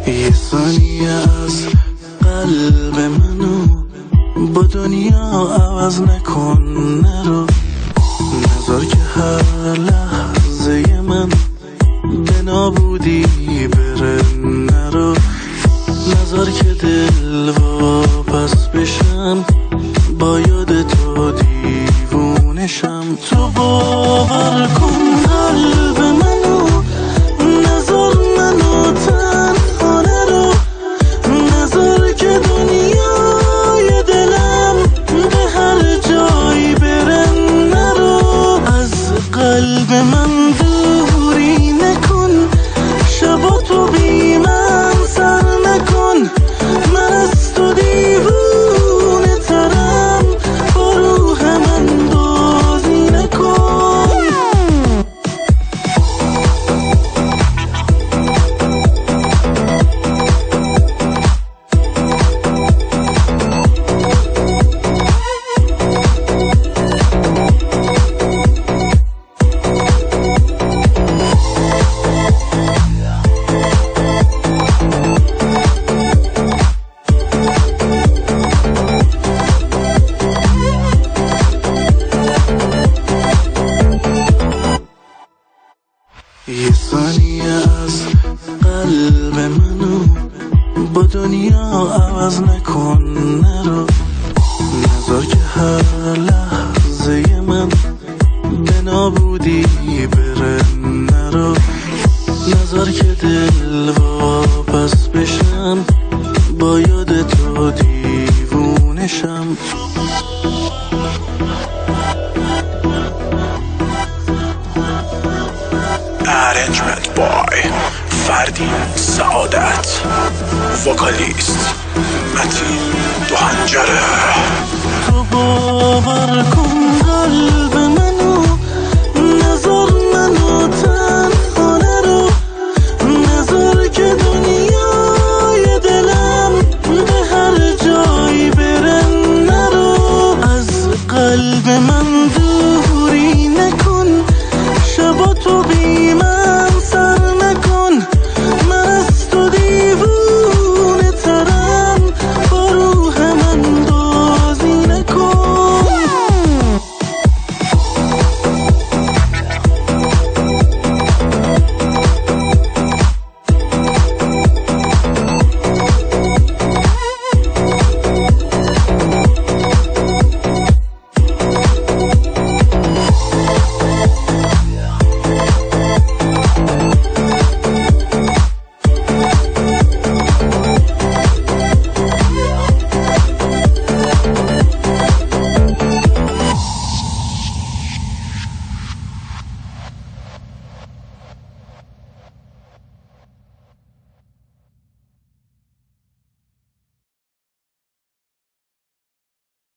یه ثانیه از قلب منو با دنیا عوض نکن، نرو نذار که هر لحظه من به نابودی بره، نرو نذار که دل واپس بشم با یاد تو دیوونشم. تو باور کن قلب منو، نذار منو تنها، نرو نذار که دنیای دلم به هر جایی بره، نرو از قلب من دوری نکن، شبا تو بی من سر نکن، من از تو دیوونه ترم، با روح من بازی نکن. یه ثانیه از قلب منو با دنیا عوض نکن، نرو نذار که هر لحظه من به نابودی بره، نرو نذار که دل واپس بشم با یاد تو دیوونشم. Arrangement by فردین سعادت، وکالیست متین دو هنجره. تو باور کن قلب